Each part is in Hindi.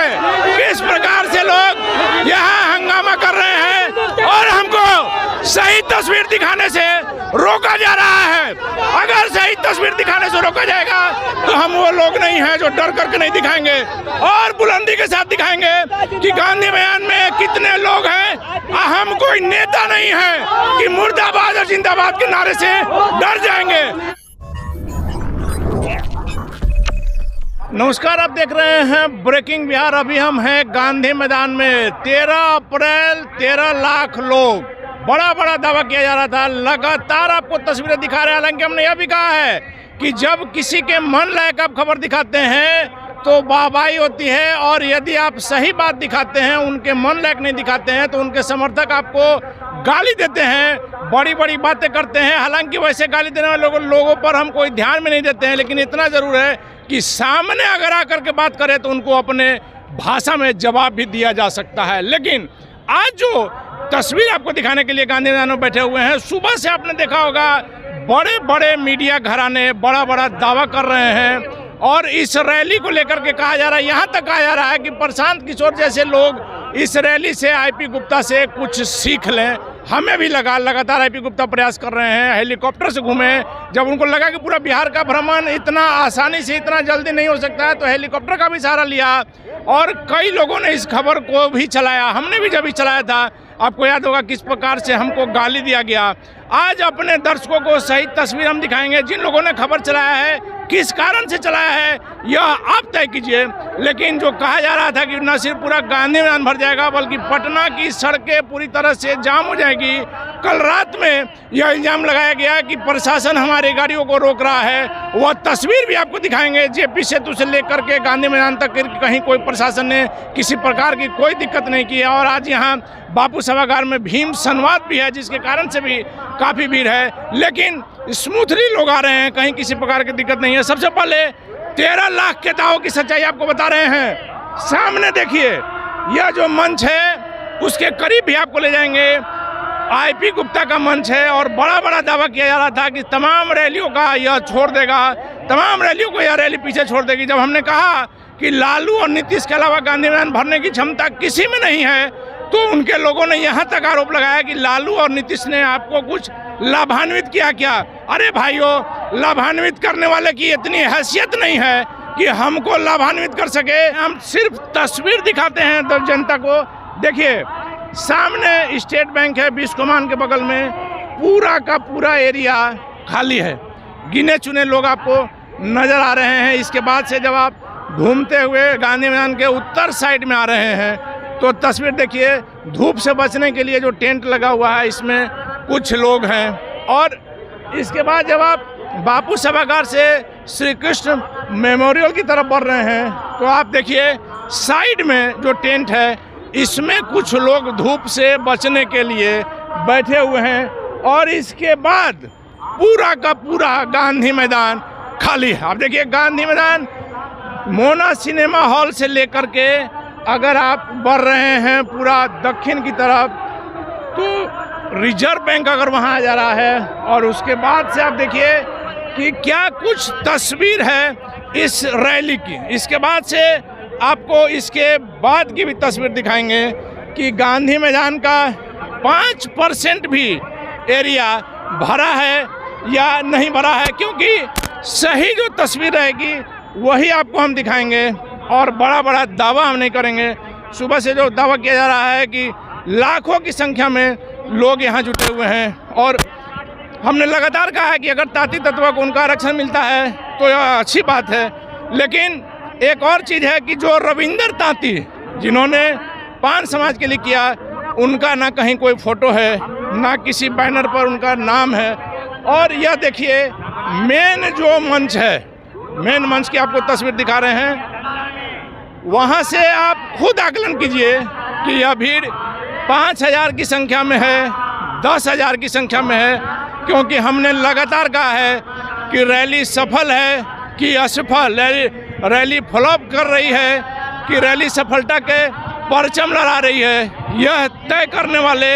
है किस प्रकार से लोग यहाँ हंगामा कर रहे हैं और हमको सही तस्वीर दिखाने से रोका जा रहा है। अगर सही तस्वीर दिखाने से रोका जाएगा तो हम वो लोग नहीं हैं जो डर करके नहीं दिखाएंगे और बुलंदी के साथ दिखाएंगे कि गांधी मैदान में कितने लोग हैं। हम कोई नेता नहीं है कि मुर्दाबाद और जिंदाबाद के नारे से डर जाएंगे। नमस्कार, आप देख रहे हैं ब्रेकिंग बिहार। अभी हम हैं गांधी मैदान में। 13 अप्रैल 13 लाख लोग, बड़ा दावा किया जा रहा था। लगातार आपको तस्वीरें दिखा रहे हैं। हालांकि हमने यह भी कहा है कि जब किसी के मन लायक आप खबर दिखाते हैं तो वाहवाही होती है, और यदि आप सही बात दिखाते हैं, उनके मन लायक नहीं दिखाते हैं तो उनके समर्थक आपको गाली देते हैं, बड़ी बातें करते हैं। हालांकि वैसे गाली देने वाले लोगों पर हम कोई ध्यान में नहीं देते हैं, लेकिन इतना ज़रूर है कि सामने अगर आकर के बात करें तो उनको अपने भाषा में जवाब भी दिया जा सकता है। लेकिन आज जो तस्वीर आपको दिखाने के लिए गांधी मैदान में बैठे हुए हैं, सुबह से आपने देखा होगा बड़े मीडिया घराने बड़ा दावा कर रहे हैं, और इस रैली को लेकर के कहा जा रहा है, यहाँ तक कहा जा रहा है कि प्रशांत किशोर जैसे लोग इस रैली से आईपी गुप्ता से कुछ सीख लें। हमें भी लगातार आईपी गुप्ता प्रयास कर रहे हैं, हेलीकॉप्टर से घूमे। जब उनको लगा कि पूरा बिहार का भ्रमण इतना आसानी से इतना जल्दी नहीं हो सकता है तो हेलीकॉप्टर का भी सहारा लिया, और कई लोगों ने इस खबर को भी चलाया। हमने भी जब चलाया था, आपको याद होगा किस प्रकार से हमको गाली दिया गया। आज अपने दर्शकों को सही तस्वीर हम दिखाएंगे। जिन लोगों ने खबर चलाया है, किस कारण से चलाया है, यह आप तय कीजिए। लेकिन जो कहा जा रहा था कि न सिर्फ पूरा गांधी मैदान भर जाएगा बल्कि पटना की सड़कें पूरी तरह से जाम हो जाएगी। कल रात में यह इल्ज़ाम लगाया गया कि प्रशासन हमारी गाड़ियों को रोक रहा है। वह तस्वीर भी आपको दिखाएंगे। जेपी सेतु से लेकर के गांधी मैदान तक कहीं कोई प्रशासन ने किसी प्रकार की कोई दिक्कत नहीं की है। और आज यहाँ बापू सभागार में भीम संवाद भी है, जिसके कारण से भी काफ़ी भीड़ है, लेकिन स्मूथली लोग आ रहे हैं, कहीं किसी प्रकार की दिक्कत नहीं है। सबसे पहले 13 लाख के दावों की सच्चाई आपको बता रहे हैं। सामने देखिए, यह जो मंच है उसके करीब भी आपको ले जाएंगे। आईपी गुप्ता का मंच है, और बड़ा दावा किया जा रहा था कि तमाम रैलियों का यह छोड़ देगा, तमाम रैलियों को यह रैली पीछे छोड़ देगी। जब हमने कहा कि लालू और नीतीश के अलावा गांधी मैदान भरने की क्षमता किसी में नहीं है, तो उनके लोगों ने यहाँ तक आरोप लगाया कि लालू और नीतीश ने आपको कुछ लाभान्वित किया क्या। अरे भाइयों, लाभान्वित करने वाले की इतनी हैसियत नहीं है कि हमको लाभान्वित कर सके। हम सिर्फ तस्वीर दिखाते हैं तो जनता को। देखिए, सामने स्टेट बैंक है, बिस्कोमान के बगल में पूरा का पूरा एरिया खाली है। गिने चुने लोग आपको नज़र आ रहे हैं। इसके बाद से जब आप घूमते हुए गांधी मैदान के उत्तर साइड में आ रहे हैं तो तस्वीर देखिए, धूप से बचने के लिए जो टेंट लगा हुआ है इसमें कुछ लोग हैं। और इसके बाद जब आप बापू सभागार से श्री कृष्ण मेमोरियल की तरफ बढ़ रहे हैं तो आप देखिए साइड में जो टेंट है इसमें कुछ लोग धूप से बचने के लिए बैठे हुए हैं। और इसके बाद पूरा का पूरा गांधी मैदान खाली है। आप देखिए, गांधी मैदान मोना सिनेमा हॉल से लेकर के अगर आप बढ़ रहे हैं पूरा दक्षिण की तरफ तो रिजर्व बैंक अगर वहाँ जा रहा है, और उसके बाद से आप देखिए कि क्या कुछ तस्वीर है इस रैली की। इसके बाद से आपको इसके बाद की भी तस्वीर दिखाएंगे कि गांधी मैदान का 5% भी एरिया भरा है या नहीं भरा है, क्योंकि सही जो तस्वीर रहेगी वही आपको हम दिखाएंगे, और बड़ा दावा हम नहीं करेंगे। सुबह से जो दावा किया जा रहा है कि लाखों की संख्या में लोग यहाँ जुटे हुए हैं, और हमने लगातार कहा है कि अगर ताती तत्व को उनका आरक्षण मिलता है तो यह अच्छी बात है। लेकिन एक और चीज़ है कि जो रविंदर ताती जिन्होंने पान समाज के लिए किया, उनका ना कहीं कोई फोटो है, ना किसी बैनर पर उनका नाम है। और यह देखिए मेन जो मंच है, मेन मंच की आपको तस्वीर दिखा रहे हैं। वहाँ से आप खुद आकलन कीजिए कि यह भीड़ 5000 की संख्या में है, 10,000 की संख्या में है, क्योंकि हमने लगातार कहा है कि रैली सफल है कि असफल, रैली फ्लॉप कर रही है कि रैली सफलता के परचम लहरा रही है। यह तय करने वाले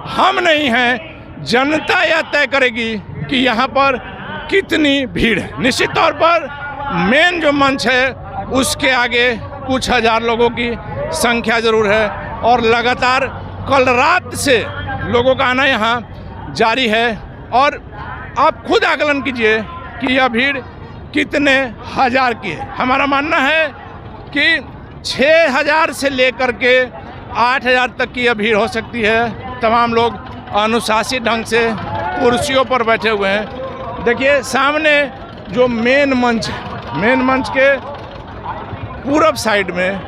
हम नहीं हैं, जनता यह तय करेगी कि यहाँ पर कितनी भीड़ है। निश्चित तौर पर मेन जो मंच है उसके आगे कुछ हजार लोगों की संख्या ज़रूर है और लगातार कल रात से लोगों का आना यहाँ जारी है। और आप खुद आकलन कीजिए कि यह भीड़ कितने हजार की है। हमारा मानना है कि 6000 से लेकर के 8000 तक की यह भीड़ हो सकती है। तमाम लोग अनुशासित ढंग से कुर्सियों पर बैठे हुए हैं। देखिए सामने जो मेन मंच के पूरब साइड में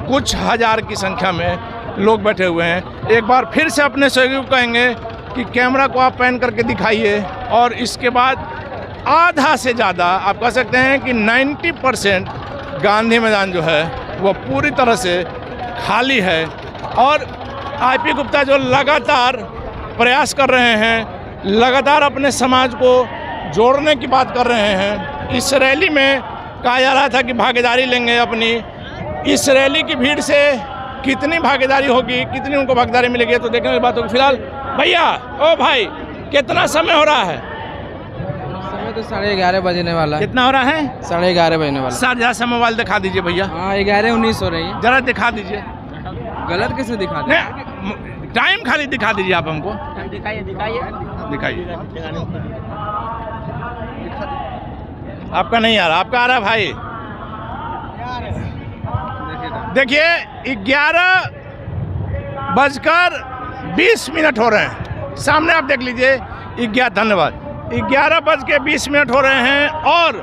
कुछ हजार की संख्या में लोग बैठे हुए हैं। एक बार फिर से अपने सहयोगी को कहेंगे कि कैमरा को आप पैन करके दिखाइए और इसके बाद आधा से ज़्यादा आप कह सकते हैं कि 90% गांधी मैदान जो है वो पूरी तरह से खाली है। और आईपी गुप्ता जो लगातार प्रयास कर रहे हैं, लगातार अपने समाज को जोड़ने की बात कर रहे हैं। इस रैली में कहा जा रहा था कि भागीदारी लेंगे अपनी। इस रैली की भीड़ से कितनी भागीदारी होगी, कितनी उनको भागीदारी मिलेगी तो देखने की बात होगी। फिलहाल भैया, ओ भाई, कितना समय हो रहा है? समय तो 11:30 बजने वाला है। कितना हो रहा है? 11:30 बजने वाला। सर जरा सा मोबाइल दिखा दीजिए भैया। हाँ 11:19 हो रही है। जरा दिखा दीजिए। गलत कैसे दिखा दे? टाइम खाली दिखा दीजिए आप हमको। दिखाइए। आपका नहीं आ रहा, आपका आ रहा है भाई। देखिए 11:20 हो रहे हैं। सामने आप देख लीजिए। धन्यवाद। 11:20 हो रहे हैं और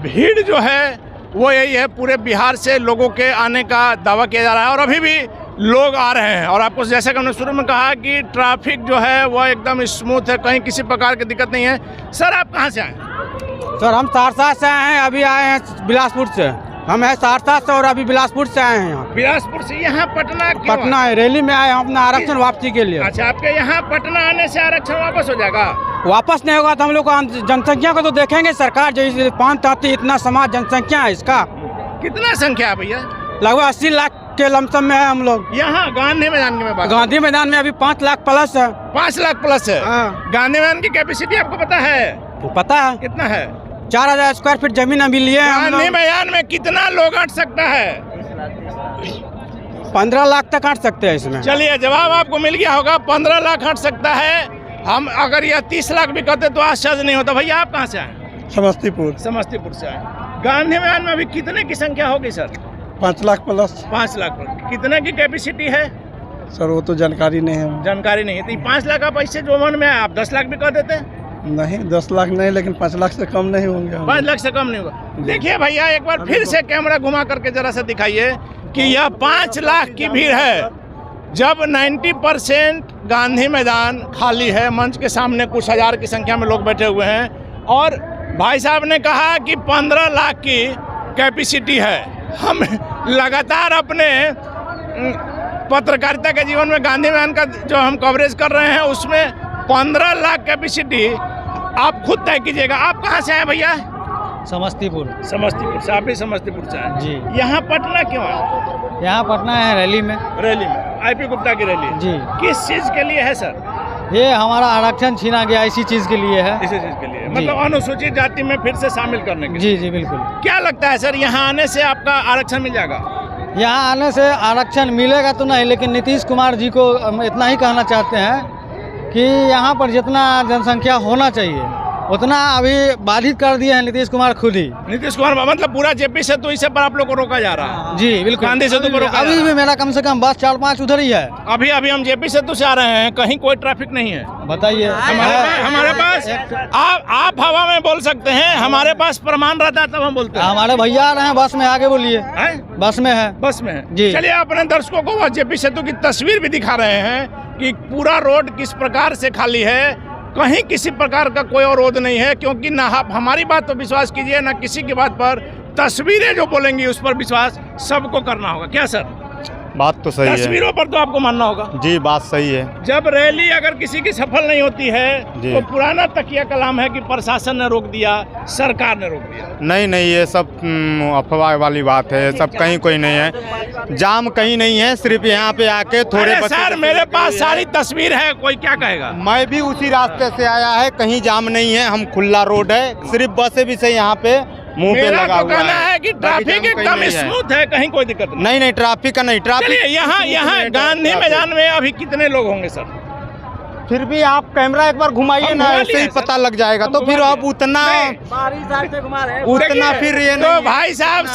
भीड़ जो है वो यही है। पूरे बिहार से लोगों के आने का दावा किया जा रहा है और अभी भी लोग आ रहे हैं। और आपको जैसे कि हमने शुरू में कहा कि ट्रैफिक जो है वो एकदम स्मूथ है, कहीं किसी प्रकार की दिक्कत नहीं है। सर आप कहाँ से आए? सर हम सहरसा से आए हैं, अभी आए हैं बिलासपुर से। हम हैं सहरसा से और अभी बिलासपुर से आए हैं यहाँ। बिलासपुर से यहाँ पटना क्यों? पटना है, रैली में आए हम अपना आरक्षण वापसी के लिए। अच्छा, आपके यहाँ पटना आने से आरक्षण वापस हो जाएगा? वापस नहीं होगा तो हम लोग को जनसंख्या को तो देखेंगे। सरकार जो 5-3 इतना समाज जनसंख्या है इसका। कितना संख्या है भैया? लगभग 80 लाख के लमसम में है हम लोग। यहाँ गांधी मैदान में बात? गांधी मैदान में अभी 5 लाख प्लस है। 5 लाख प्लस है। हाँ। गांधी मैदान की कैपेसिटी आपको पता है? पता है। कितना है? 4000 स्क्वायर फीट जमीन अभी लिए हैं। गांधी मैदान में कितना लोग अट सकता है? 15 लाख तक अट सकते हैं इसमें। चलिए, जवाब आपको मिल गया होगा। 15 लाख अट सकता है। हम अगर यह 30 लाख भी कहते तो आश्चर्य नहीं होता। भैया आप कहाँ से आए? समस्तीपुर से आए। गांधी मैदान में अभी कितने की संख्या होगी sir? 5 lakh plus. 5 lakh plus. कितने की कैपेसिटी है सर? वो तो जानकारी नहीं है। जानकारी नहीं है तो 5 लाख आप ऐसे जो मन में आप 10 लाख भी कह देते? नहीं 10 लाख नहीं, लेकिन 5 लाख से कम नहीं होंगे। 5 लाख से कम नहीं होगा। देखिए भैया, एक बार फिर से कैमरा घुमा करके जरा सा दिखाइए कि यह 5 लाख की भीड़ है जब 90% गांधी मैदान खाली है। मंच के सामने कुछ हजार की संख्या में लोग बैठे हुए हैं और भाई साहब ने कहा कि 15 लाख की कैपेसिटी है। हम लगातार अपने पत्रकारिता के जीवन में गांधी मैदान का जो हम कवरेज कर रहे हैं उसमें 15 लाख कैपेसिटी आप खुद तय कीजिएगा। आप कहाँ से आए भैया? समस्तीपुर से। आप भी समस्तीपुर से आए जी। यहाँ पटना क्यों आए? यहाँ पटना है रैली में। आईपी गुप्ता की रैली जी। किस चीज के लिए है सर? ये हमारा आरक्षण छीना गया, इसी चीज के लिए है। इसी चीज के लिए, मतलब अनुसूचित जाति में फिर से शामिल करने के लिए। जी बिल्कुल। क्या लगता है सर, यहाँ आने से आपका आरक्षण मिल जाएगा? यहाँ आने से आरक्षण मिलेगा तो नहीं, लेकिन नीतीश कुमार जी को हम इतना ही कहना चाहते हैं कि यहाँ पर जितना जनसंख्या होना चाहिए उतना अभी बाधित कर दिया है नीतीश कुमार खुद ही। नीतीश कुमार मतलब पूरा जेपी सेतु इसे पर आप लोग को रोका जा रहा है? जी बिल्कुल। गांधी सेतु पर रोका अभी भी मेरा कम से कम बस 4-5 उधर ही है। अभी हम जेपी सेतु से आ रहे हैं, कहीं कोई ट्रैफिक नहीं है। बताइए। हमारे पास आप हवा में बोल सकते हैं, हमारे पास प्रमाण रहता है तब हम बोलते हैं। हमारे भैया आ रहे हैं बस में, आगे बोलिए। बस में है जी। चलिए, अपने दर्शकों को वह जेपी सेतु की तस्वीर भी दिखा रहे हैं कि पूरा रोड किस प्रकार से खाली है। कहीं किसी प्रकार का कोई अवरोध नहीं है, क्योंकि ना आप हमारी बात पर विश्वास कीजिए ना किसी की बात पर। तस्वीरें जो बोलेंगी उस पर विश्वास सबको करना होगा। क्या सर? बात तो सही है। तस्वीरों पर तो आपको मानना होगा। जी बात सही है। जब रैली अगर किसी की सफल नहीं होती है तो पुराना तकिया कलाम है कि प्रशासन ने रोक दिया, सरकार ने रोक दिया। नहीं, ये सब अफवाह वाली बात है। सब कहीं कोई नहीं है, जाम कहीं नहीं है, सिर्फ यहाँ पे आके थोड़े सर मेरे पास सारी तस्वीर है, कोई क्या कहेगा। मैं भी उसी रास्ते से आया है, कहीं जाम नहीं है, हम खुला रोड है, सिर्फ बसें भी से यहाँ पे मुंह पे मेरा लगा तो हुआ कहना है है कि ट्रैफिक कहीं एकदम नहीं है। स्मूथ है, कहीं कोई दिक्कत नहीं। नहीं ट्रैफिक का नहीं, चलिए ट्रैफिक यहाँ गांधी मैदान में अभी कितने लोग होंगे सर? फिर भी आप कैमरा एक बार घुमाइए हम ना, घुमा ऐसे लिए ही सर। पता लग जाएगा। हम तो घुमा फिर लिए। आप उतना देखिए, फिर ये तो नहीं है। भाई साहब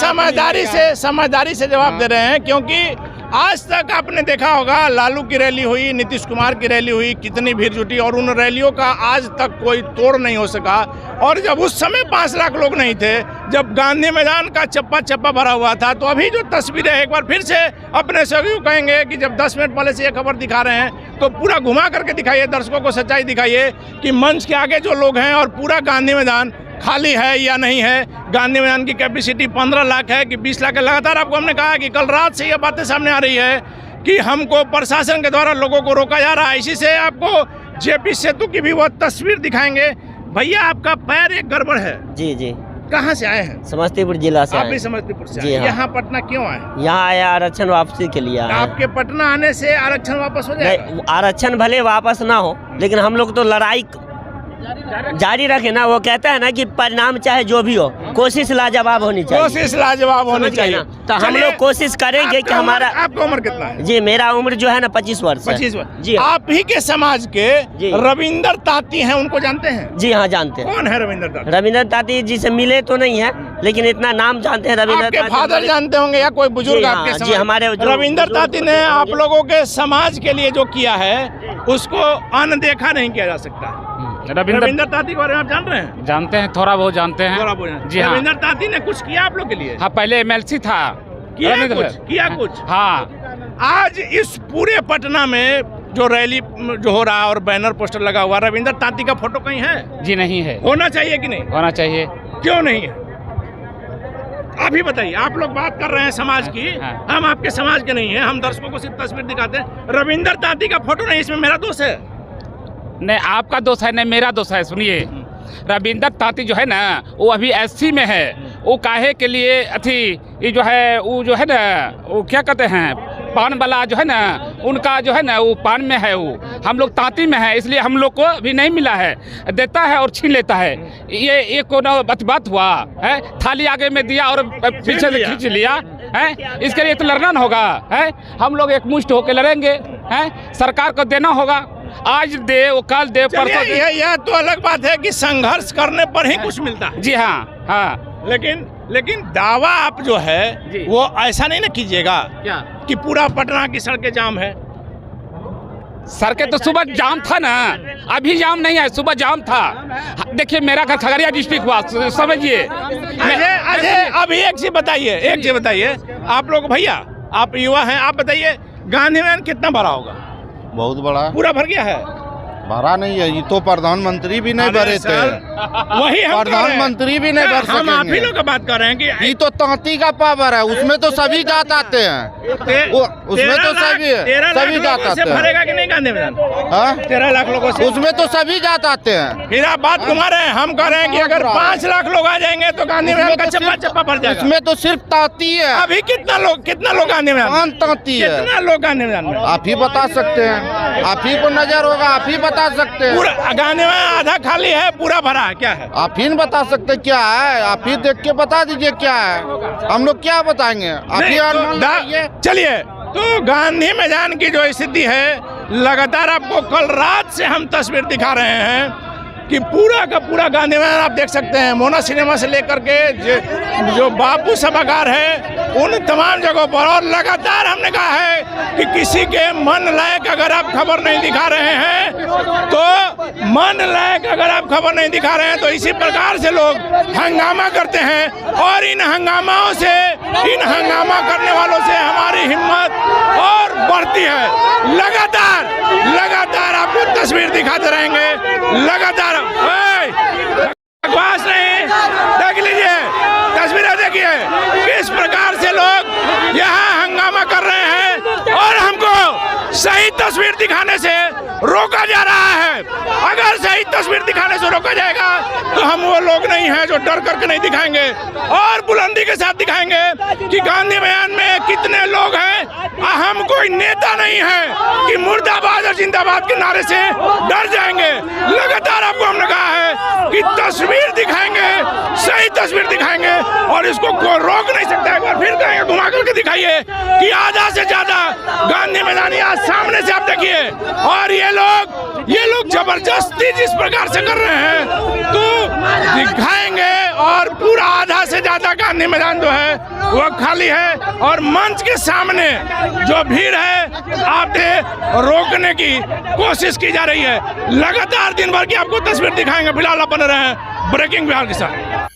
समझदारी से जवाब दे रहे हैं, क्योंकि आज तक आपने देखा होगा लालू की रैली हुई, नीतीश कुमार की रैली हुई, कितनी भीड़ जुटी और उन रैलियों का आज तक कोई तोड़ नहीं हो सका। और जब उस समय 5 लाख लोग नहीं थे, जब गांधी मैदान का चप्पा चप्पा भरा हुआ था, तो अभी जो तस्वीरें एक बार फिर से अपने सहयोगियों कहेंगे कि जब 10 मिनट पहले से ये खबर दिखा रहे हैं तो पूरा घुमा करके दिखाइए, दर्शकों को सच्चाई दिखाइए कि मंच के आगे जो लोग हैं और पूरा गांधी मैदान खाली है या नहीं है। गांधी मैदान की कैपेसिटी 15 लाख है कि 20 लाख है। लगातार आपको हमने कहा कि कल रात से ये बातें सामने आ रही है कि हमको प्रशासन के द्वारा लोगों को रोका जा रहा है। इसी से आपको जेपी सेतु की भी वो तस्वीर दिखाएंगे। भैया आपका पैर एक गड़बड़ है, जी जी, कहाँ से आए हैं? समस्तीपुर जिला से आप आए भी हैं। समस्तीपुर से जी आए? हाँ। यहाँ पटना क्यों आए? यहाँ आया आरक्षण वापसी के लिए आए हैं। आपके पटना आने से आरक्षण वापस हो जाएगा? नहीं, आरक्षण भले वापस ना हो, लेकिन हम लोग तो लड़ाई जारी रखे ना। वो कहता है ना कि परिणाम चाहे जो भी हो, कोशिश लाजवाब होनी चाहिए। कोशिश लाजवाब होनी समझ गए चाहिए। ना? तो हम चलिए, लोग कोशिश करेंगे कि आपका हमारा आपका उम्र कितना है? जी, मेरा उम्र जो है ना 25 वर्ष है। 25 वर्ष। जी हाँ। आप ही के समाज के जी। रविंदर ताती हैं, उनको जानते हैं? जी हाँ, जानते हैं। कौन है रविंदर ताती? रविंद्र ताती जी से मिले तो नहीं है, लेकिन इतना नाम जानते हैं। रविंद्र आपके ताती फादर हमारे- जानते होंगे या कोई बुजुर्ग जी हाँ, आपके जी, समाज? हमारे जो रविंदर बुजुर्ग ताती ने होते हैं, आप लोगों के समाज के लिए जो किया है उसको अनदेखा नहीं किया जा सकता। रविंदर ताती के बारे में आप जान रहे हैं? जानते हैं, थोड़ा बहुत जानते हैं। थोड़ा बहुत। जी हाँ। रविंदर ताती ने कुछ किया आप लोग के लिए? हाँ, पहले एमएलसी था। किया कुछ? हाँ, आज इस पूरे पटना में जो रैली जो हो रहा है और बैनर पोस्टर लगा हुआ, रविंदर ताती का फोटो कहीं है? जी नहीं है। होना चाहिए कि नहीं? होना चाहिए। क्यों नहीं है? अभी बताइए। आप लोग बात कर रहे हैं समाज की, हाँ। हम आपके समाज के नहीं हैं, हम दर्शकों को सिर्फ तस्वीर दिखाते हैं। रविंदर ताती का फोटो नहीं, इसमें मेरा दोष है? नहीं, आपका दोष है, नहीं मेरा दोष है। सुनिए, रविंदर ताती जो है ना, वो अभी एससी में है। वो काहे के लिए अथी ये जो है, वो जो है ना, वो क्या कहते हैं, पान वाला जो है ना, उनका जो है ना, वो पान में है। वो हम लोग तांती में है, इसलिए हम लोग को अभी नहीं मिला है। देता है और छीन लेता है। ये कोनो बात हुआ है? थाली आगे में दिया और पीछे से खींच लिया है। इसके लिए तो लड़ना न होगा है। हम लोग एकमुष्ट होकर लड़ेंगे है। सरकार को देना होगा, आज दे वो कल दे परसों दे। यह तो अलग बात है कि संघर्ष करने पर ही कुछ मिलता है। जी हाँ, हाँ। लेकिन दावा आप जो है जी। वो ऐसा नहीं ना कीजिएगा क्या कि पूरा पटना की सड़कें जाम है। सड़कें तो सुबह जाम था ना, अभी जाम नहीं है, सुबह जाम था। देखिए, मेरा घर खगड़िया डिस्ट्रिक्ट हुआ, समझिए। अजय अभी एक चीज बताइए, आप लोग भैया आप युवा हैं, आप बताइए गांधी मैदान कितना भरा होगा? बहुत बड़ा पूरा भर गया है? भरा नहीं है, ये तो प्रधानमंत्री भी नहीं भरे थे। वही हम प्रधानमंत्री भी नहीं भर हम आप ही सकेंगे। लोग का बात कर रहे हैं कि ये तो तांती का पावर है, उसमें तो सभी जात आते हैं। उसमें तो सभी जात आते हैं। भरेगा कि नहीं गांधी मैदान? हाँ? 13 लाख लोगों से उसमें तो सभी जात आते हैं। फिर आप बात घुमा रहे हैं। हम कह रहे हैं कि अगर 5 लाख लोग आ जाएंगे तो गांधी मैदान का चप्पा चप्पा भर जाएगा। उसमें तो सिर्फ तांती है। अभी कितना लोग गांधी मैदान? कौन तांती है? कितना लोग गांधी मैदान में? आप ही बता सकते हैं, आप ही को नजर होगा, आप ही बता सकते हैं। पूरा गांधी मैदान आधा खाली है, पूरा भरा है, क्या है? आप ही बता सकते क्या है, आप ही देख के बता दीजिए क्या है। हम लोग क्या बताएंगे, आप ही अनुमान लगाइए। चलिए, तो गांधी मैदान की जो स्थिति है, लगातार आपको कल रात से हम तस्वीर दिखा रहे हैं कि पूरा का पूरा गांधी मैदान आप देख सकते हैं। मोना सिनेमा से लेकर के जो बापू सभागार है, उन तमाम जगहों पर। और लगातार हमने कहा है कि किसी के मन लायक अगर आप खबर नहीं दिखा रहे हैं तो इसी प्रकार से लोग हंगामा करते हैं। और इन हंगामा करने वालों से हमारी हिम्मत और बढ़ती है। लगातार आपको तस्वीर दिखाते रहेंगे। लगातार बकवास नहीं, देख लीजिए तस्वीरें, देखिए किस प्रकार से लोग यहाँ हंगामा कर रहे हैं और हमको सही तस्वीर दिखाने से रोका जा रहा है। अगर सही तस्वीर दिखाने से रोका जाएगा तो हम वो लोग नहीं हैं जो डर करके नहीं दिखाएंगे, और बुलंदी के साथ दिखाएंगे कि गांधी मैदान में कितने लोग हैं। हमको कोई नेता नहीं है कि मुर्दाबाद और जिंदाबाद के नारे से डर जाएंगे। लगातार आपको हमने कहा है कि तस्वीर दिखाएंगे, सही तस्वीर दिखाएंगे और इसको कोई रोक नहीं सकता। एक बार फिर कहेंगे, घुमा करके दिखाइए कि आधा से ज्यादा गांधी मैदानी आज सामने से आप देखिए। और ये लोग जबरदस्ती जिस प्रकार से कर रहे हैं तो दिखाएंगे। और पूरा आधा से ज्यादा गांधी मैदान जो है वो खाली है और मंच के सामने जो भीड़ है आपने रोकने की कोशिश की जा रही है। लगातार दिन भर की आपको तस्वीर दिखाएंगे। फिलहाल आप बने रहे हैं ब्रेकिंग बिहार के साथ।